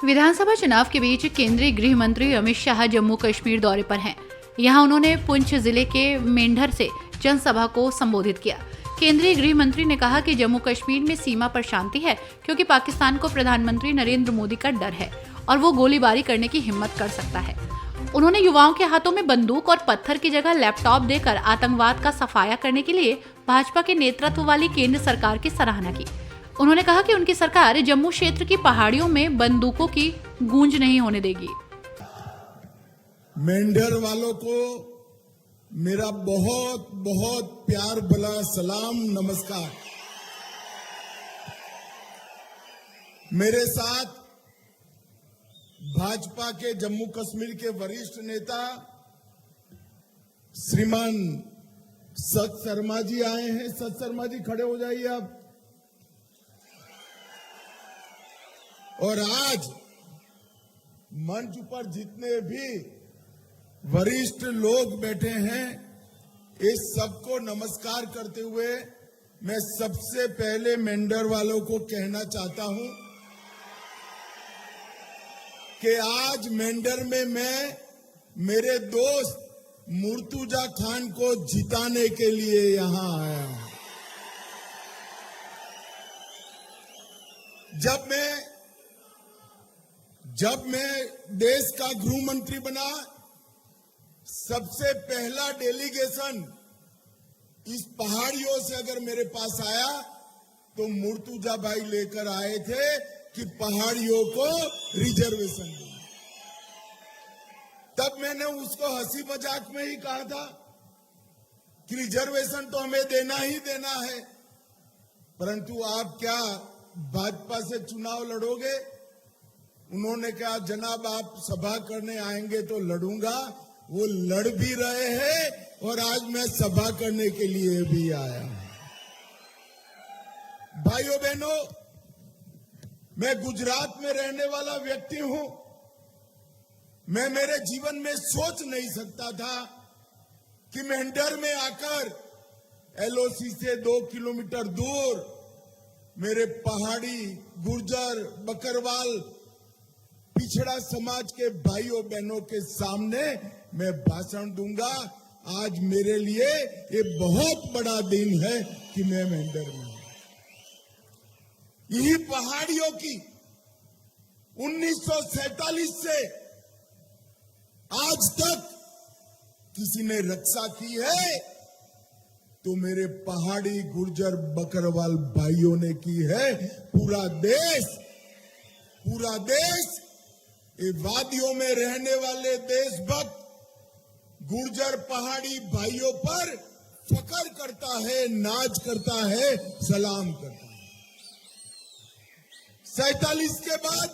विधानसभा चुनाव के बीच केंद्रीय गृह मंत्री अमित शाह जम्मू कश्मीर दौरे पर हैं। यहां उन्होंने पुंछ जिले के मेंढर से जनसभा को संबोधित किया। केंद्रीय गृह मंत्री ने कहा कि जम्मू कश्मीर में सीमा पर शांति है क्योंकि पाकिस्तान को प्रधानमंत्री नरेंद्र मोदी का डर है और वो गोलीबारी करने की हिम्मत कर सकता है। उन्होंने युवाओं के हाथों में बंदूक और पत्थर की जगह लैपटॉप देकर आतंकवाद का सफाया करने के लिए भाजपा के नेतृत्व वाली केंद्र सरकार की सराहना की। उन्होंने कहा कि उनकी सरकार जम्मू क्षेत्र की पहाड़ियों में बंदूकों की गूंज नहीं होने देगी। मेंढर वालों को मेरा बहुत बहुत प्यार भला सलाम नमस्कार। मेरे साथ भाजपा के जम्मू कश्मीर के वरिष्ठ नेता श्रीमान सत शर्मा जी आए हैं। सत शर्मा जी खड़े हो जाइए आप। और आज मंच पर जितने भी वरिष्ठ लोग बैठे हैं, इस सबको नमस्कार करते हुए मैं सबसे पहले मेंढर वालों को कहना चाहता हूं कि आज मेंढर में मैं मेरे दोस्त मुर्तुजा खान को जिताने के लिए यहां आया हूं। जब मैं देश का गृह मंत्री बना, सबसे पहला डेलीगेशन इस पहाड़ियों से अगर मेरे पास आया तो मुर्तुजा भाई लेकर आए थे कि पहाड़ियों को रिजर्वेशन दो। तब मैंने उसको हंसी मजाक में ही कहा था कि रिजर्वेशन तो हमें देना ही देना है, परंतु आप क्या भाजपा से चुनाव लड़ोगे? उन्होंने कहा जनाब आप सभा करने आएंगे तो लड़ूंगा। वो लड़ भी रहे हैं और आज मैं सभा करने के लिए भी आया हूं। भाइयों बहनों, मैं गुजरात में रहने वाला व्यक्ति हूं। मैं मेरे जीवन में सोच नहीं सकता था कि मेंढर में आकर एलओसी से 2 किलोमीटर दूर मेरे पहाड़ी, गुर्जर, बकरवाल, पिछड़ा समाज के भाइयों बहनों के सामने मैं भाषण दूंगा। आज मेरे लिए ये बहुत बड़ा दिन है कि मैं मेंढर में हूं। यही पहाड़ियों की 1947 से आज तक किसी ने रक्षा की है तो मेरे पहाड़ी, गुर्जर, बकरवाल भाइयों ने की है। पूरा देश ये वादियों में रहने वाले देशभक्त गुर्जर पहाड़ी भाइयों पर फख्र करता है, नाज करता है, सलाम करता है। 47 के बाद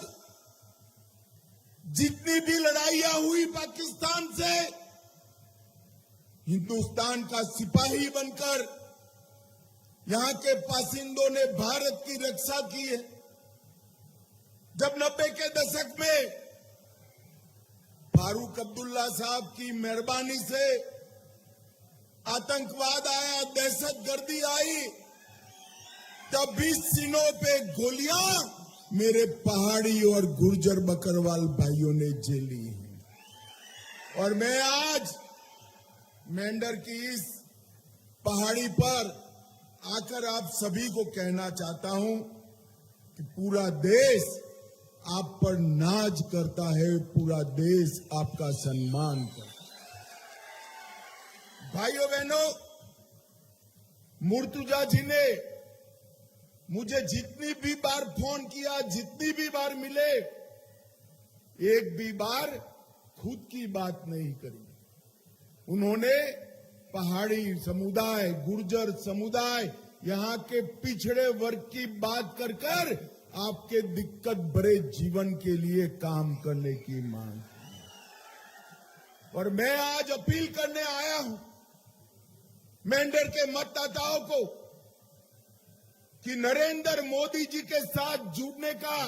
जितनी भी लड़ाइयां हुई पाकिस्तान से, हिंदुस्तान का सिपाही बनकर यहां के बासिंदों ने भारत की रक्षा की है। जब 90 के दशक में फारूक अब्दुल्ला साहब की मेहरबानी से आतंकवाद आया, दहशतगर्दी आई, तब भी सीनों पे गोलियां मेरे पहाड़ी और गुर्जर बकरवाल भाइयों ने झेली है। और मैं आज मेंढर की इस पहाड़ी पर आकर आप सभी को कहना चाहता हूं कि पूरा देश आप पर नाज करता है, पूरा देश आपका सम्मान करता है। भाइयों बहनों, मुर्तुजा जी ने मुझे जितनी भी बार फोन किया, जितनी भी बार मिले, एक भी बार खुद की बात नहीं करी। उन्होंने पहाड़ी समुदाय, गुर्जर समुदाय, यहां के पिछड़े वर्ग की बात कर आपके दिक्कत भरे जीवन के लिए काम करने की मांग की। और मैं आज अपील करने आया हूं मेंढर के मतदाताओं को कि नरेंद्र मोदी जी के साथ जुड़ने का,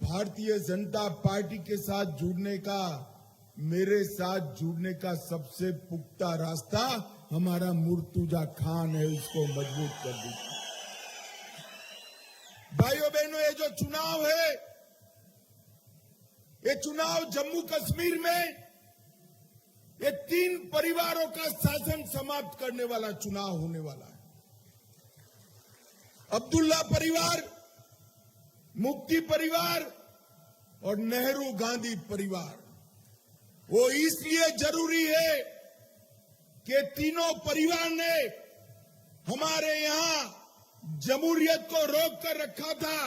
भारतीय जनता पार्टी के साथ जुड़ने का, मेरे साथ जुड़ने का सबसे पुख्ता रास्ता हमारा मुर्तुजा खान है। उसको मजबूत कर दीजिए। भाइयों बहनों, ये जो चुनाव है ये चुनाव जम्मू कश्मीर में ये 3 परिवारों का शासन समाप्त करने वाला चुनाव होने वाला है। अब्दुल्ला परिवार, मुफ्ती परिवार और नेहरू गांधी परिवार। वो इसलिए जरूरी है कि तीनों परिवार ने हमारे यहां जमहूरियत को रोक कर रखा था।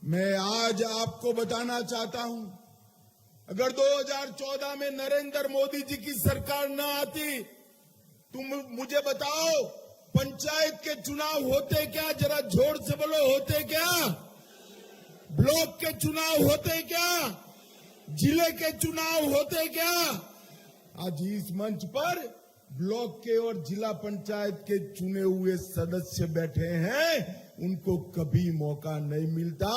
मैं आज आपको बताना चाहता हूं, अगर 2014 में नरेंद्र मोदी जी की सरकार न आती, तुम मुझे बताओ पंचायत के चुनाव होते क्या? जरा जोर से बोलो, होते क्या? ब्लॉक के चुनाव होते क्या? जिले के चुनाव होते क्या? आज इस मंच पर ब्लॉक के और जिला पंचायत के चुने हुए सदस्य बैठे हैं, उनको कभी मौका नहीं मिलता।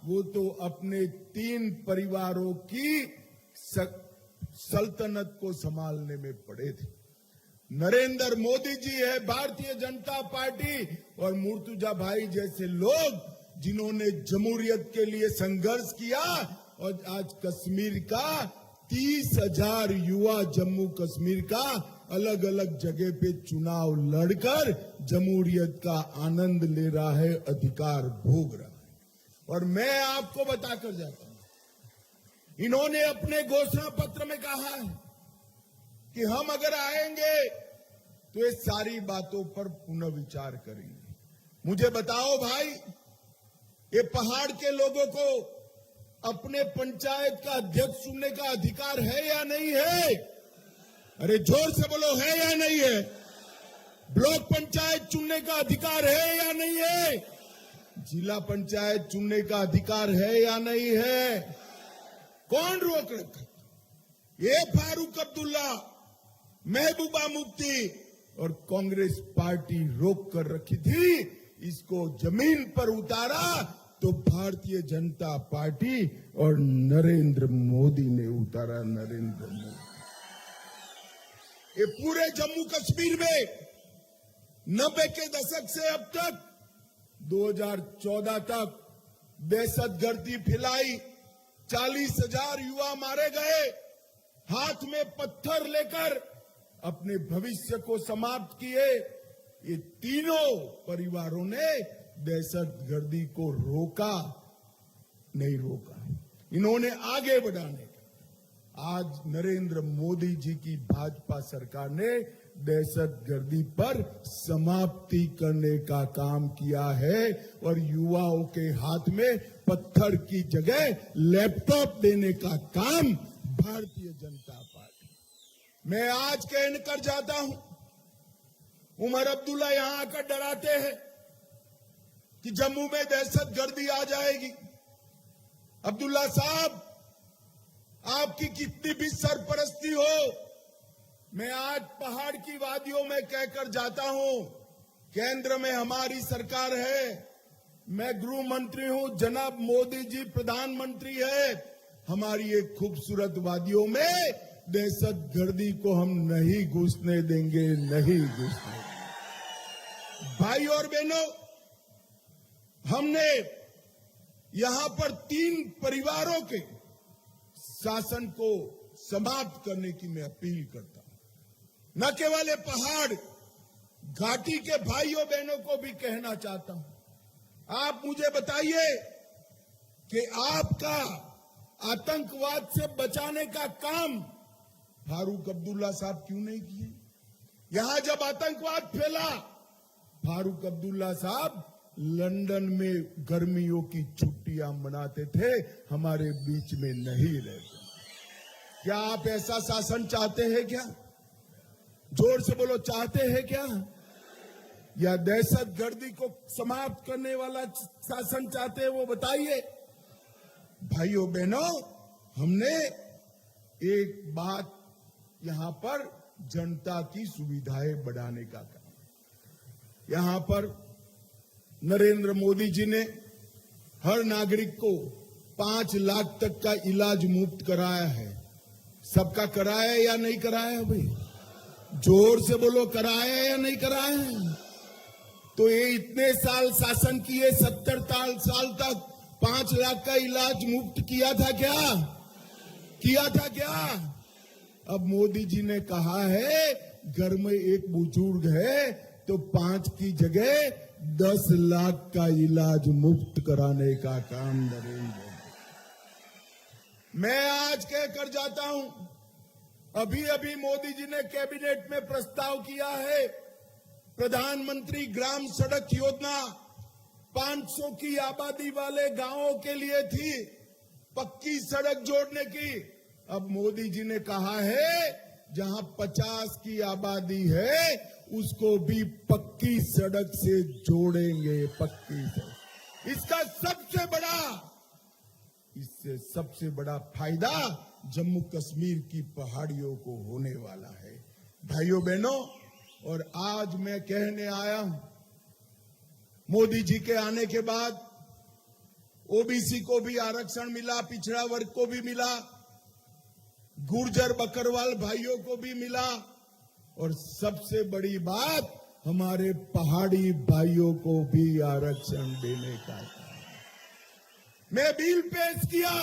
वो तो अपने 3 परिवारों की सल्तनत को संभालने में पड़े थे। नरेंद्र मोदी जी है, भारतीय जनता पार्टी और मुर्तुजा भाई जैसे लोग जिन्होंने जमहूरियत के लिए संघर्ष किया और आज कश्मीर का 30,000 युवा जम्मू कश्मीर का अलग अलग जगह पे चुनाव लड़कर जमहूरियत का आनंद ले रहा है, अधिकार भोग रहा है। और मैं आपको बताकर जाता हूं, इन्होंने अपने घोषणा पत्र में कहा है कि हम अगर आएंगे तो ये सारी बातों पर पुनः विचार करेंगे। मुझे बताओ भाई, ये पहाड़ के लोगों को अपने पंचायत का अध्यक्ष चुनने का अधिकार है या नहीं है? अरे जोर से बोलो, है या नहीं है? ब्लॉक पंचायत चुनने का अधिकार है या नहीं है? जिला पंचायत चुनने का अधिकार है या नहीं है? कौन रोक रखा? ये फारूक अब्दुल्ला, महबूबा मुफ्ती और कांग्रेस पार्टी रोक कर रखी थी। इसको जमीन पर उतारा तो भारतीय जनता पार्टी और नरेंद्र मोदी ने उतारा। नरेंद्र मोदी ये पूरे जम्मू कश्मीर में 90 के दशक से अब तक 2014 तक दहशतगर्दी फैलाई, 40,000 युवा मारे गए, हाथ में पत्थर लेकर अपने भविष्य को समाप्त किए। ये तीनों परिवारों ने दहशतगर्दी को रोका नहीं रोका, इन्होंने आगे बढ़ाने का। आज नरेंद्र मोदी जी की भाजपा सरकार ने दहशतगर्दी पर समाप्ति करने का काम किया है और युवाओं के हाथ में पत्थर की जगह लैपटॉप देने का काम भारतीय जनता पार्टी। मैं आज कहकर जाता हूं, उमर अब्दुल्ला यहां आकर डराते हैं कि जम्मू में दहशतगर्दी आ जाएगी। अब्दुल्ला साहब, आपकी कितनी भी सरपरस्ती हो, मैं आज पहाड़ की वादियों में कहकर जाता हूं, केंद्र में हमारी सरकार है, मैं गृह मंत्री हूं, जनाब मोदी जी प्रधानमंत्री है। हमारी एक खूबसूरत वादियों में दहशतगर्दी को हम नहीं घुसने देंगे, नहीं घुसने देंगे। भाई और बहनों, हमने यहां पर 3 परिवारों के शासन को समाप्त करने की मैं अपील करता हूं। न केवल पहाड़ घाटी के भाइयों बहनों को भी कहना चाहता हूं, आप मुझे बताइए कि आपका आतंकवाद से बचाने का काम फारूक अब्दुल्ला साहब क्यों नहीं किए? यहां जब आतंकवाद फैला, फारूक अब्दुल्ला साहब लंदन में गर्मियों की छुट्टियां मनाते थे, हमारे बीच में नहीं रहते। क्या आप ऐसा शासन चाहते हैं क्या? जोर से बोलो, चाहते हैं क्या? या दहशतगर्दी को समाप्त करने वाला शासन चाहते हैं, वो बताइए। भाइयों बहनों, हमने एक बात यहां पर जनता की सुविधाएं बढ़ाने का काम। यहां पर नरेंद्र मोदी जी ने हर नागरिक को 5 लाख तक का इलाज मुफ्त कराया है। सबका कराया या नहीं कराया? भाई जोर से बोलो, कराया या नहीं कराया? तो ये इतने साल शासन किए, 70 साल तक 5 लाख का इलाज मुफ्त किया था क्या? किया था क्या? अब मोदी जी ने कहा है घर में एक बुजुर्ग है तो 5 की जगह 10 लाख का इलाज मुफ्त कराने का काम नरेंद्र मोदी। मैं आज कहकर जाता हूं, अभी अभी मोदी जी ने कैबिनेट में प्रस्ताव किया है प्रधानमंत्री ग्राम सड़क योजना 500 की आबादी वाले गांवों के लिए थी, पक्की सड़क जोड़ने की। अब मोदी जी ने कहा है जहां 50 की आबादी है उसको भी पक्की सड़क से जोड़ेंगे, पक्की सड़क। इससे सबसे बड़ा फायदा जम्मू कश्मीर की पहाड़ियों को होने वाला है। भाइयों बहनों, और आज मैं कहने आया हूं, मोदी जी के आने के बाद ओबीसी को भी आरक्षण मिला, पिछड़ा वर्ग को भी मिला, गुर्जर बकरवाल भाइयों को भी मिला, और सबसे बड़ी बात हमारे पहाड़ी भाइयों को भी आरक्षण देने का। मैं बिल पेश किया,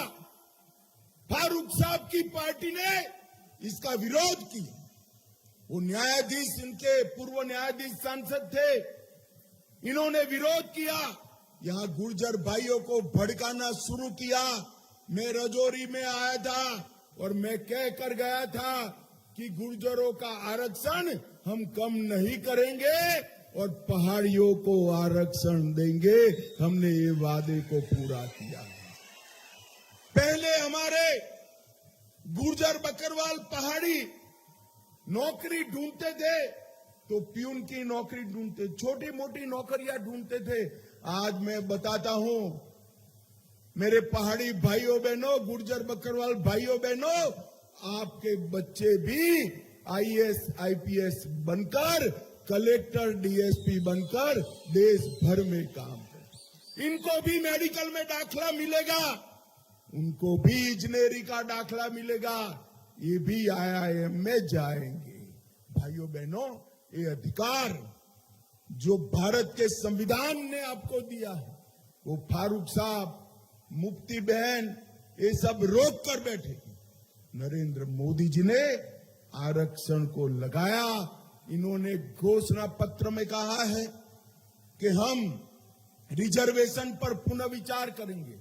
फारूक साहब की पार्टी ने इसका विरोध किया। वो न्यायाधीश, इनके पूर्व न्यायाधीश सांसद थे, इन्होंने विरोध किया, यहां गुर्जर भाइयों को भड़काना शुरू किया। मैं रजौरी में आया था और मैं कह कर गया था कि गुर्जरों का आरक्षण हम कम नहीं करेंगे और पहाड़ियों को आरक्षण देंगे। हमने ये वादे को पूरा किया। पहले हमारे गुर्जर बकरवाल पहाड़ी नौकरी ढूंढते थे तो प्यून की नौकरी ढूंढते, छोटी मोटी नौकरियां ढूंढते थे। आज मैं बताता हूं मेरे पहाड़ी भाइयों बहनों, गुर्जर बकरवाल भाइयों बहनों, आपके बच्चे भी आईएएस आईपीएस बनकर, कलेक्टर डीएसपी बनकर देश भर में काम करें। इनको भी मेडिकल में दाखला मिलेगा, उनको भी इंजीनियरिंग का दाखला मिलेगा, ये भी आईआईएम में जाएंगे। भाइयों बहनों, ये अधिकार जो भारत के संविधान ने आपको दिया है, वो फारूक साहब, मुफ्ती बहन, ये सब रोक कर बैठे। नरेंद्र मोदी जी ने आरक्षण को लगाया। इन्होंने घोषणा पत्र में कहा है कि हम रिजर्वेशन पर पुनर्विचार करेंगे।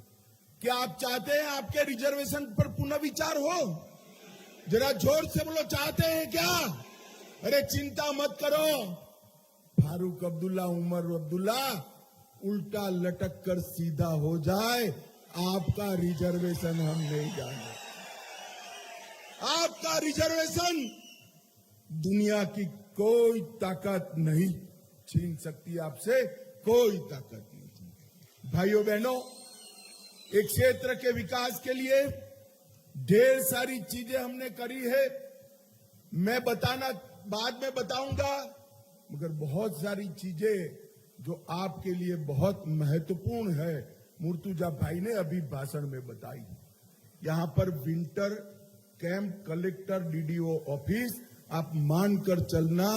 क्या आप चाहते हैं आपके रिजर्वेशन पर पुनर्विचार हो? जरा जोर से बोलो, चाहते हैं क्या? अरे चिंता मत करो, फारूक अब्दुल्ला, उमर अब्दुल्ला उल्टा लटक कर सीधा हो जाए, आपका रिजर्वेशन हम नहीं जाने। आपका रिजर्वेशन दुनिया की कोई ताकत नहीं छीन सकती, आपसे कोई ताकत नहीं। भाइयों बहनों, एक क्षेत्र के विकास के लिए ढेर सारी चीजें हमने करी है, मैं बताना बाद में बताऊंगा, मगर बहुत सारी चीजें जो आपके लिए बहुत महत्वपूर्ण है, मुर्तुजा भाई ने अभी भाषण में बताई। यहां पर winter camp, collector, DDO office, आप मानकर चलना,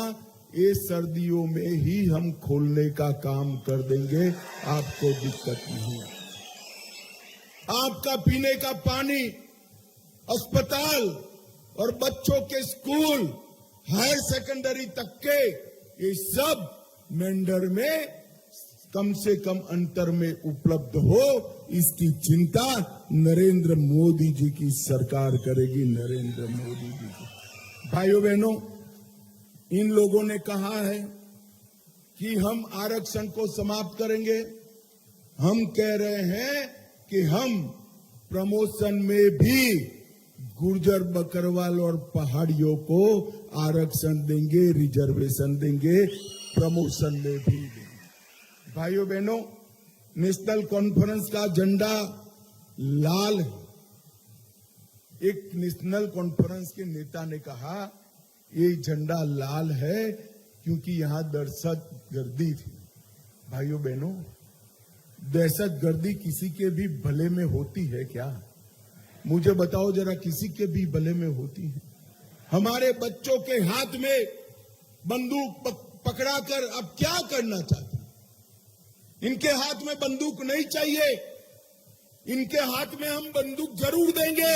ये सर्दियों में ही हम खोलने का काम कर देंगे, आपको दिक्कत नहीं है। आपका पीने का पानी, अस्पताल और बच्चों के स्कूल, हायर सेकेंडरी तक के, ये सब मेंढर में कम से कम अंतर में उपलब्ध हो, इसकी चिंता नरेंद्र मोदी जी की सरकार करेगी। नरेंद्र मोदी जी की। भाइयों बहनों, इन लोगों ने कहा है कि हम आरक्षण को समाप्त करेंगे। हम कह रहे हैं कि हम प्रमोशन में भी गुर्जर बकरवाल और पहाड़ियों को आरक्षण देंगे, रिजर्वेशन देंगे, प्रमोशन में भी देंगे। भाइयों बहनों, नेशनल कॉन्फ्रेंस का झंडा लाल है। एक नेशनल कॉन्फ्रेंस के नेता ने कहा ये झंडा लाल है क्योंकि यहां दहशतगर्दी थी। भाइयों बहनों, दहशतगर्दी किसी के भी भले में होती है क्या? मुझे बताओ जरा, किसी के भी भले में होती है? हमारे बच्चों के हाथ में बंदूक पकड़ाकर अब क्या करना चाहते हैं? इनके हाथ में बंदूक नहीं चाहिए, इनके हाथ में हम बंदूक जरूर देंगे,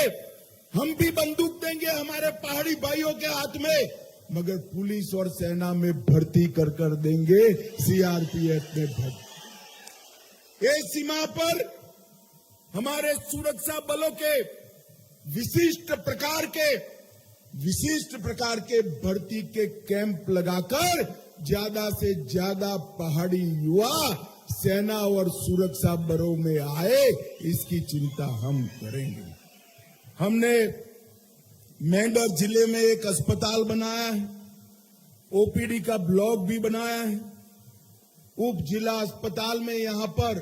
हम भी बंदूक देंगे हमारे पहाड़ी भाइयों के हाथ में, मगर पुलिस और सेना में भर्ती कर देंगे, सीआरपीएफ में भर्ती। ये सीमा पर हमारे सुरक्षा बलों के विशिष्ट प्रकार के भर्ती के कैंप लगाकर ज्यादा से ज्यादा पहाड़ी युवा सेना और सुरक्षा बलों में आए, इसकी चिंता हम करेंगे। हमने मेंढर जिले में एक अस्पताल बनाया है, ओपीडी का ब्लॉक भी बनाया है। उप जिला अस्पताल में यहां पर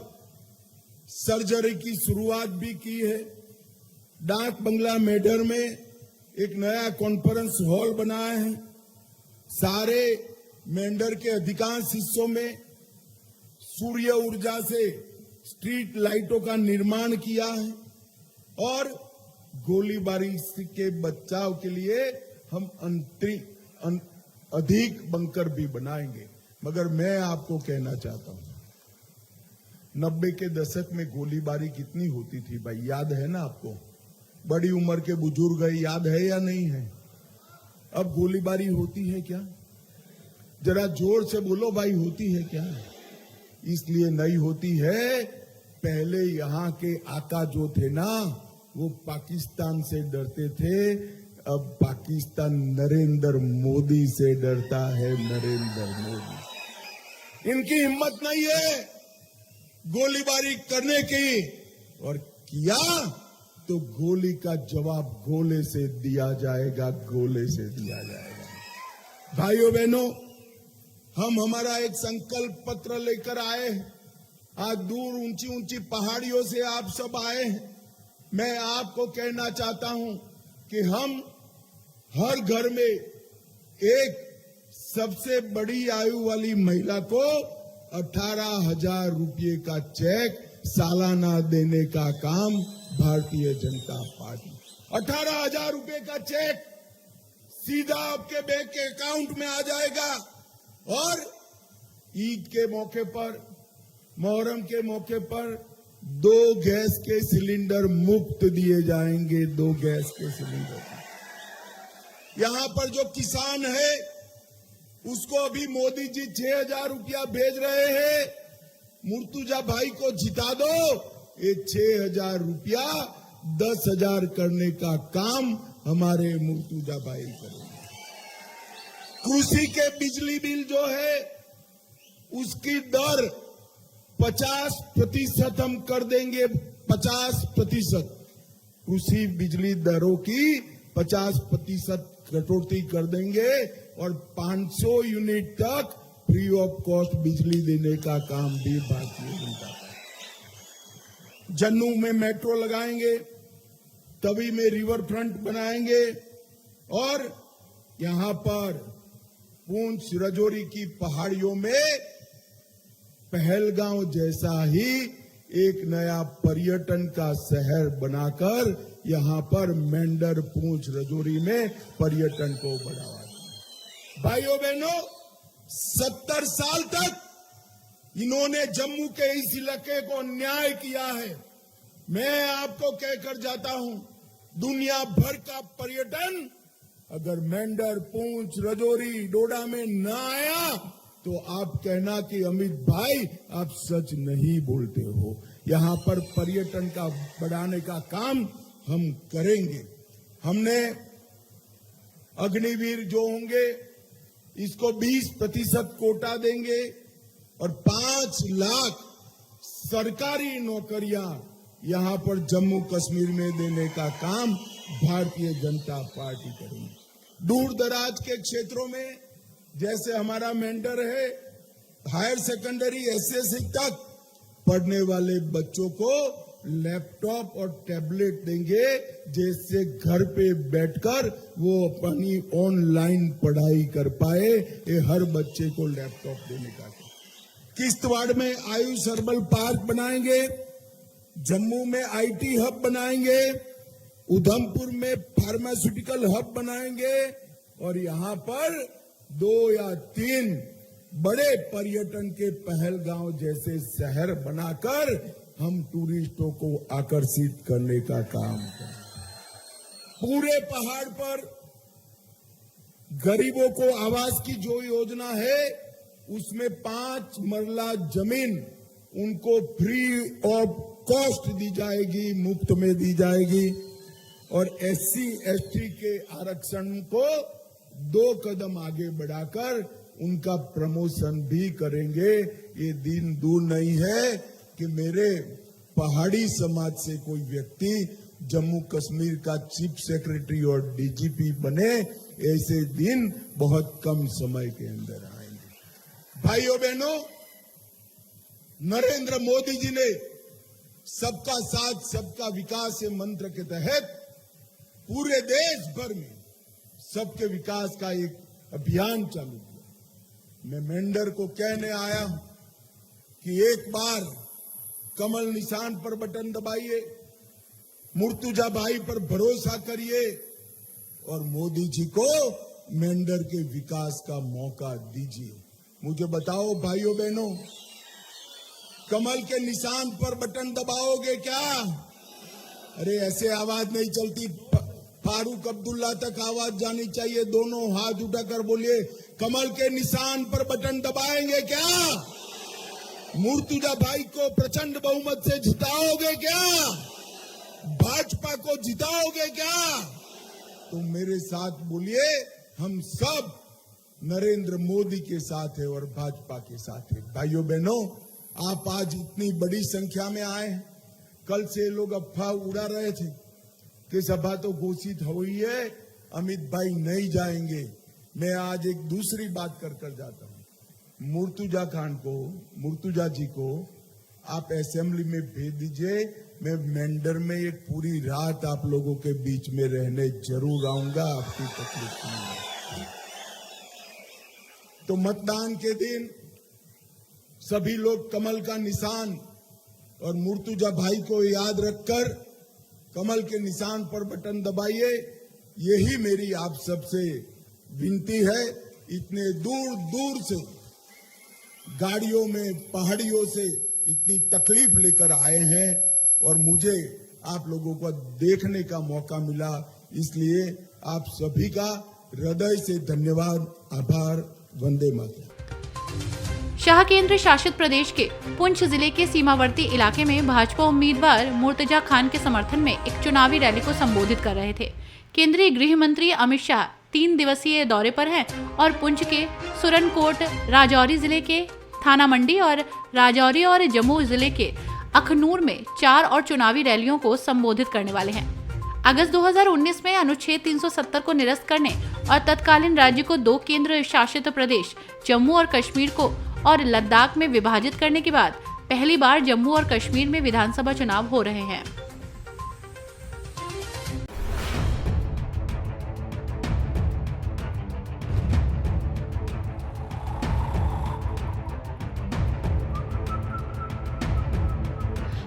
सर्जरी की शुरुआत भी की है। डाक बंगला मेंढर में एक नया कॉन्फ्रेंस हॉल बनाया है। सारे मेंढर के अधिकांश हिस्सों में सूर्य ऊर्जा से स्ट्रीट लाइटों का निर्माण किया है और गोलीबारी के बचाव के लिए हम अधिक बंकर भी बनाएंगे। मगर मैं आपको कहना चाहता हूं, 90 के दशक में गोलीबारी कितनी होती थी भाई, याद है ना आपको? बड़ी उम्र के बुजुर्ग है, याद है या नहीं है? अब गोलीबारी होती है क्या? जरा जोर से बोलो भाई, होती है क्या? इसलिए नहीं होती है, पहले यहाँ के आका जो थे ना, वो पाकिस्तान से डरते थे, अब पाकिस्तान नरेंद्र मोदी से डरता है। नरेंद्र मोदी, इनकी हिम्मत नहीं है गोलीबारी करने की, और किया तो गोली का जवाब गोले से दिया जाएगा, गोले से दिया जाएगा। भाइयों बहनों, हम हमारा एक संकल्प पत्र लेकर आए हैं। आज दूर ऊंची ऊंची पहाड़ियों से आप सब आए हैं। मैं आपको कहना चाहता हूं कि हम हर घर में एक सबसे बड़ी आयु वाली महिला को 18,000 रुपये का चेक सालाना देने का काम भारतीय जनता पार्टी, 18,000 रुपये का चेक सीधा आपके बैंक के अकाउंट में आ जाएगा। और ईद के मौके पर, मोहर्रम के मौके पर 2 गैस के सिलेंडर मुफ्त दिए जाएंगे, 2 गैस के सिलेंडर। यहां पर जो किसान है उसको अभी मोदी जी 6,000 रुपया भेज रहे हैं। मुर्तुजा भाई को जिता दो, ये 6,000 रुपया 10,000 करने का काम हमारे मुर्तुजा भाई करेंगे। कृषि के बिजली बिल जो है उसकी दर 50% हम कर देंगे, 50%। कृषि बिजली दरों की 50% कटौती कर देंगे और 500 यूनिट तक फ्री ऑफ कॉस्ट बिजली देने का काम भी भारतीय जनता पार्टी। जन्नू में मेट्रो लगाएंगे, तवी में रिवर फ्रंट बनाएंगे और यहां पर पूंछ राजौरी की पहाड़ियों में पहलगांव जैसा ही एक नया पर्यटन का शहर बनाकर यहां पर मेंढर पूंछ राजौरी में पर्यटन को बढ़ावा दें। भाइयों बहनों, 70 साल तक इन्होंने जम्मू के इस इलाके को न्याय किया है। मैं आपको कहकर जाता हूं, दुनिया भर का पर्यटन अगर मेंढर पूंछ राजौरी डोडा में न आया तो आप कहना कि अमित भाई आप सच नहीं बोलते हो। यहां पर पर्यटन का बढ़ाने का काम हम करेंगे। हमने अग्निवीर जो होंगे इसको 20% कोटा देंगे और 5 लाख सरकारी नौकरियां यहां पर जम्मू कश्मीर में देने का काम भारतीय जनता पार्टी करेगी। दूर दराज के क्षेत्रों में जैसे हमारा मेंढर है, हायर सेकेंडरी एसएससी तक पढ़ने वाले बच्चों को लैपटॉप और टैबलेट देंगे, जिससे घर पे बैठकर वो अपनी ऑनलाइन पढ़ाई कर पाए। ये हर बच्चे को लैपटॉप देने का। किश्तवाड़ में आयुष हर्बल पार्क बनाएंगे, जम्मू में आईटी हब बनाएंगे, उधमपुर में फार्मास्यूटिकल हब बनाएंगे और यहां पर 2 या 3 बड़े पर्यटन के पहलगांव जैसे शहर बनाकर हम टूरिस्टों को आकर्षित करने का काम करें। पूरे पहाड़ पर गरीबों को आवास की जो योजना है उसमें 5 मरला जमीन उनको फ्री ऑफ कॉस्ट दी जाएगी, मुफ्त में दी जाएगी। और SC ST के आरक्षण को 2 कदम आगे बढ़ाकर उनका प्रमोशन भी करेंगे। ये दिन दूर नहीं है कि मेरे पहाड़ी समाज से कोई व्यक्ति जम्मू कश्मीर का चीफ सेक्रेटरी और DGP बने। ऐसे दिन बहुत कम समय के अंदर आएंगे। भाइयों बहनों, नरेंद्र मोदी जी ने सबका साथ सबका विकास के मंत्र के तहत पूरे देश भर में सबके विकास का एक अभियान चालू किया। मैं मेंढर को कहने आया हूं कि एक बार कमल निशान पर बटन दबाइए, मुर्तुजा भाई पर भरोसा करिए और मोदी जी को मेंढर के विकास का मौका दीजिए। मुझे बताओ भाइयों बहनों, कमल के निशान पर बटन दबाओगे क्या? अरे ऐसे आवाज नहीं चलती, फारूक अब्दुल्ला तक आवाज जानी चाहिए। दोनों हाथ उठाकर बोलिए, कमल के निशान पर बटन दबाएंगे क्या? मुर्तुजा भाई को प्रचंड बहुमत से जिताओगे क्या? भाजपा को जिताओगे क्या? तो मेरे साथ बोलिए, हम सब नरेंद्र मोदी के साथ है और भाजपा के साथ है। भाइयों बहनों, आप आज इतनी बड़ी संख्या में आए हैं। कल से लोग अफवाह उड़ा रहे थे कि सभा तो घोषित हुई है, अमित भाई नहीं जाएंगे। मैं आज एक दूसरी बात कर जाता हूं। मुर्तुजा जी को आप असेंबली में भेज दीजिए। मैं मेंढर में एक पूरी रात आप लोगों के बीच में रहने जरूर आऊंगा, आपकी तकलीफ नहीं है। तो मतदान के दिन सभी लोग कमल का निशान और मुर्तुजा भाई को याद रखकर कमल के निशान पर बटन दबाइए। यही मेरी आप सबसे विनती है। इतने दूर दूर से गाड़ियों में, पहाड़ियों से इतनी तकलीफ लेकर आए हैं और मुझे आप लोगों को देखने का मौका मिला, इसलिए आप सभी का हृदय से धन्यवाद, आभार। वंदे मातरम। शाह केंद्र शासित प्रदेश के पुंछ जिले के सीमावर्ती इलाके में भाजपा उम्मीदवार मुर्तजा खान के समर्थन में एक चुनावी रैली को संबोधित कर रहे थे। केंद्रीय गृह मंत्री अमित शाह 3 दिवसीय दौरे पर हैं और पुंछ के सुरनकोट, राजौरी जिले के थाना मंडी और राजौरी और जम्मू जिले के अखनूर में 4 और चुनावी रैलियों को संबोधित करने वाले हैं। अगस्त 2019 में अनुच्छेद 370 को निरस्त करने और तत्कालीन राज्य को 2 केंद्र शासित प्रदेश जम्मू और कश्मीर को और लद्दाख में विभाजित करने के बाद पहली बार जम्मू और कश्मीर में विधानसभा चुनाव हो रहे हैं।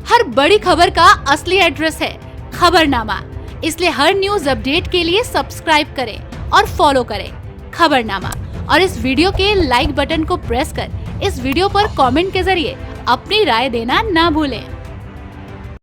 हर बड़ी खबर का असली एड्रेस है खबरनामा, इसलिए हर न्यूज अपडेट के लिए सब्सक्राइब करें और फॉलो करें खबरनामा और इस वीडियो के लाइक बटन को प्रेस कर इस वीडियो पर कमेंट के जरिए अपनी राय देना ना भूलें।